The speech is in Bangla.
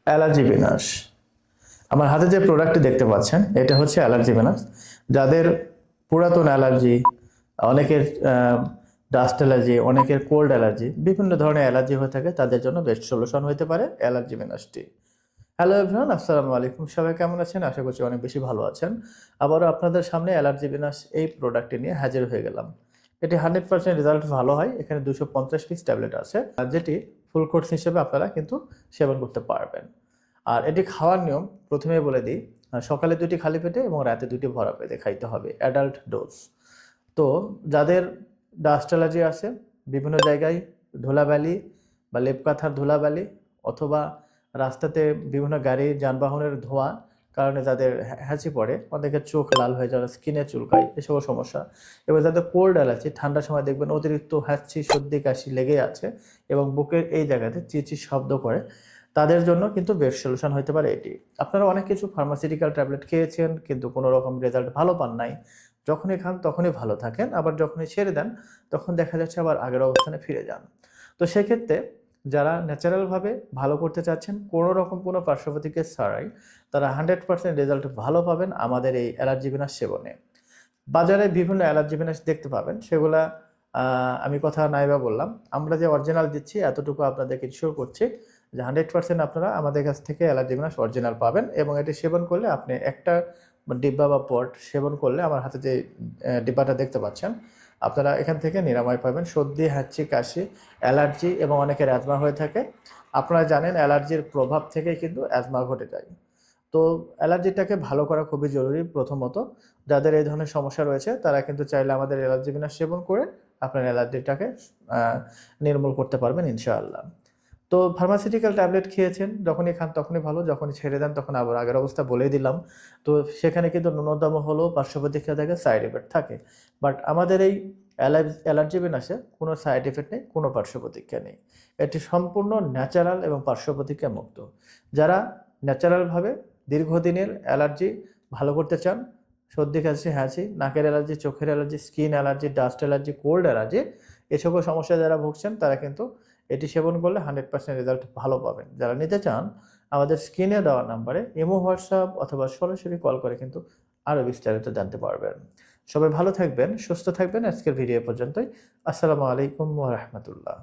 অ্যালার্জি বিনাশ। আমার হাতে যে প্রোডাক্টটি দেখতে পাচ্ছেন এটা হচ্ছে অ্যালার্জি বিনাশ। যাদের পুরাতন অ্যালার্জি, অনেকের ডাস্ট অ্যালার্জি, অনেকের কোল্ড অ্যালার্জি, বিভিন্ন ধরনের অ্যালার্জি হয়ে থাকে, তাদের জন্য বেস্ট সলিউশন হতে পারে অ্যালার্জি বিনাশটি। হ্যালো এভরিওয়ান, আসসালামু আলাইকুম। সবাই কেমন আছেন? আশা করছি অনেক বেশি ভালো আছেন। আবারও আপনাদের সামনে অ্যালার্জি বিনাশ এই প্রোডাক্টটি নিয়ে হাজির হয়ে গেলাম। এটি 100% রেজাল্ট ভালো হয়। এখানে 250 পিস ট্যাবলেট আছে, আর যেটি ফুল কোর্স হিসেবে আপনারা কিন্তু সেবন করতে পারবেন। আর এটি খাওয়ার নিয়ম প্রথমেই বলে দিই, সকালে 2টি খালি পেটে এবং রাতে 2টি ভরা পেটে খাইতে হবে, অ্যাডাল্ট ডোজ। তো যাদের ডাস্ট অ্যালার্জি আছে, বিভিন্ন জায়গায় ধুলাবালি বা লেপ কাঁথার ধুলাবালি অথবা রাস্তাতে বিভিন্ন গাড়ি যানবাহনের ধোঁয়া কারণে যাদের হ্যাঁচি পড়ে, অনেকের চোখ লাল হয়ে যাওয়া, স্কিনে চুলকায়, এসব সমস্যা। এবার যাদের কোল্ড অ্যালার্জি, ঠান্ডার সময় দেখবেন অতিরিক্ত হ্যাঁচি, সর্দি, কাশি লেগে আছে এবং বুকের এই জায়গাতে চিচি শব্দ করে, তাদের জন্য কিন্তু বেস্ট সলিউশন হতে পারে এটি। আপনারা অনেক কিছু ফার্মাসিউটিক্যাল ট্যাবলেট খেয়েছেন কিন্তু কোনো রকম রেজাল্ট ভালো পান নাই। যখনই খান তখনই ভালো থাকেন, আবার যখনই ছেড়ে দেন তখন দেখা যাচ্ছে আবার আগের অবস্থানে ফিরে যান। তো সেক্ষেত্রে যারা ন্যাচারালভাবে ভালো করতে চাচ্ছেন, কোনো রকম কোনো পার্শ্বপ্রতিক্রিয়া ছাড়াই, তারা 100% রেজাল্ট ভালো পাবেন আমাদের এই অ্যালার্জি বিনাশ সেবনে। বাজারে বিভিন্ন অ্যালার্জি বিনাশ দেখতে পাবেন, সেগুলা আমি কথা নাইবা বললাম, আমরা যে অরিজিনাল দিচ্ছি এতটুকু আপনাদেরকে ইনশিওর করছি যে 100% আপনারা আমাদের কাছ থেকে অ্যালার্জি বিনাশ অরিজিনাল পাবেন। এবং এটি সেবন করলে আপনি একটা ডিব্বা বা পট সেবন করলে, আমার হাতে যে ডিব্বাটা দেখতে পাচ্ছেন, আপনারা এখান থেকে নিরাময় পাবেন সর্দি, হাঁচি, কাশি, অ্যালার্জি এবং অনেকের অ্যাজমা হয়ে থাকে। আপনারা জানেন অ্যালার্জির প্রভাব থেকেই কিন্তু অ্যাজমা ঘটে যায়। তো অ্যালার্জিটাকে ভালো করা খুবই জরুরি। প্রথমত যাদের এই ধরনের সমস্যা রয়েছে তারা কিন্তু চাইলে আমাদের অ্যালার্জি বিনাশ সেবন করে আপনার অ্যালার্জিটাকে নির্মূল করতে পারবেন ইনশাআল্লাহ। তো ফার্মাসিউটিক্যাল ট্যাবলেট খেয়েছেন, যখনই খান তখনই ভালো, যখনই ছেড়ে দেন তখন আবার আগের অবস্থা বলেই দিলাম। তো সেখানে কিন্তু ন্যূনতম হলেও পার্শ্বপ্রতিক্রিয়া থাকে, সাইড এফেক্ট থাকে। বাট আমাদের এই অ্যালার্জি বিনাশে কোনো সাইড এফেক্ট নেই, কোনো পার্শ্বপ্রতিক্রিয়া নেই। এটি সম্পূর্ণ ন্যাচারাল এবং পার্শ্বপ্রতিক্রিয়া মুক্ত। যারা ন্যাচারালভাবে দীর্ঘদিনের অ্যালার্জি ভালো করতে চান, সর্দি, কাশি, হাঁচি, নাকের অ্যালার্জি, চোখের allergy, skin allergy, dust allergy, cold allergy, এ সকল সমস্যা যারা ভুগছেন তারা কিন্তু এটি সেবন করলে 100% রেজাল্ট ভালো পাবেন। যারা নিতে চান আমাদের স্ক্রিনে দেওয়া নাম্বারে ইমো, হোয়াটসঅ্যাপ অথবা সরাসরি কল করে কিন্তু আরও বিস্তারিত জানতে পারবেন। সবাই ভালো থাকবেন, সুস্থ থাকবেন। আজকের ভিডিও পর্যন্তই। আসসালামু আলাইকুম ওয়া রাহমাতুল্লাহ।